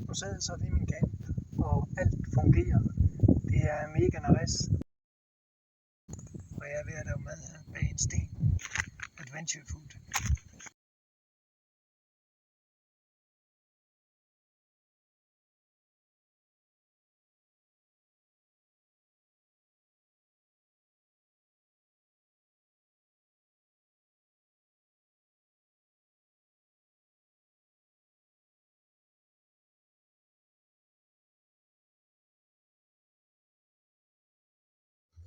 Jesper Sads og det er min camp, og alt fungerer. Det er mega nice. Og jeg er ved at lave mad her bag en sten. Adventure food.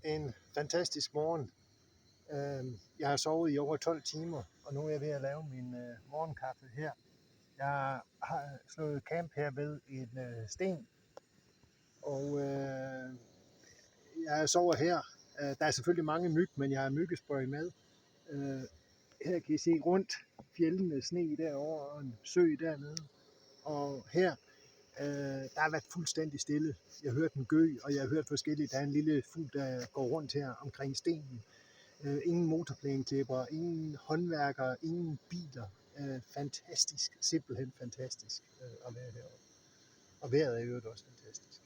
En fantastisk morgen. Jeg har sovet i over 12 timer, og nu er jeg ved at lave min morgenkaffe her. Jeg har slået camp her ved en sten, og jeg sover her. Der er selvfølgelig mange myg, men jeg har myggespray med. Her kan I se rundt fjellene, sne derovre og en sø dernede. Og her, der har været fuldstændig stille. Jeg har hørt en gø, og jeg har hørt forskelligt. Der er en lille fugl, der går rundt her omkring stenen. Ingen motorplæneklipper, ingen håndværkere, ingen biler. Fantastisk, simpelthen fantastisk at være herovre. Og vejret er jo også fantastisk.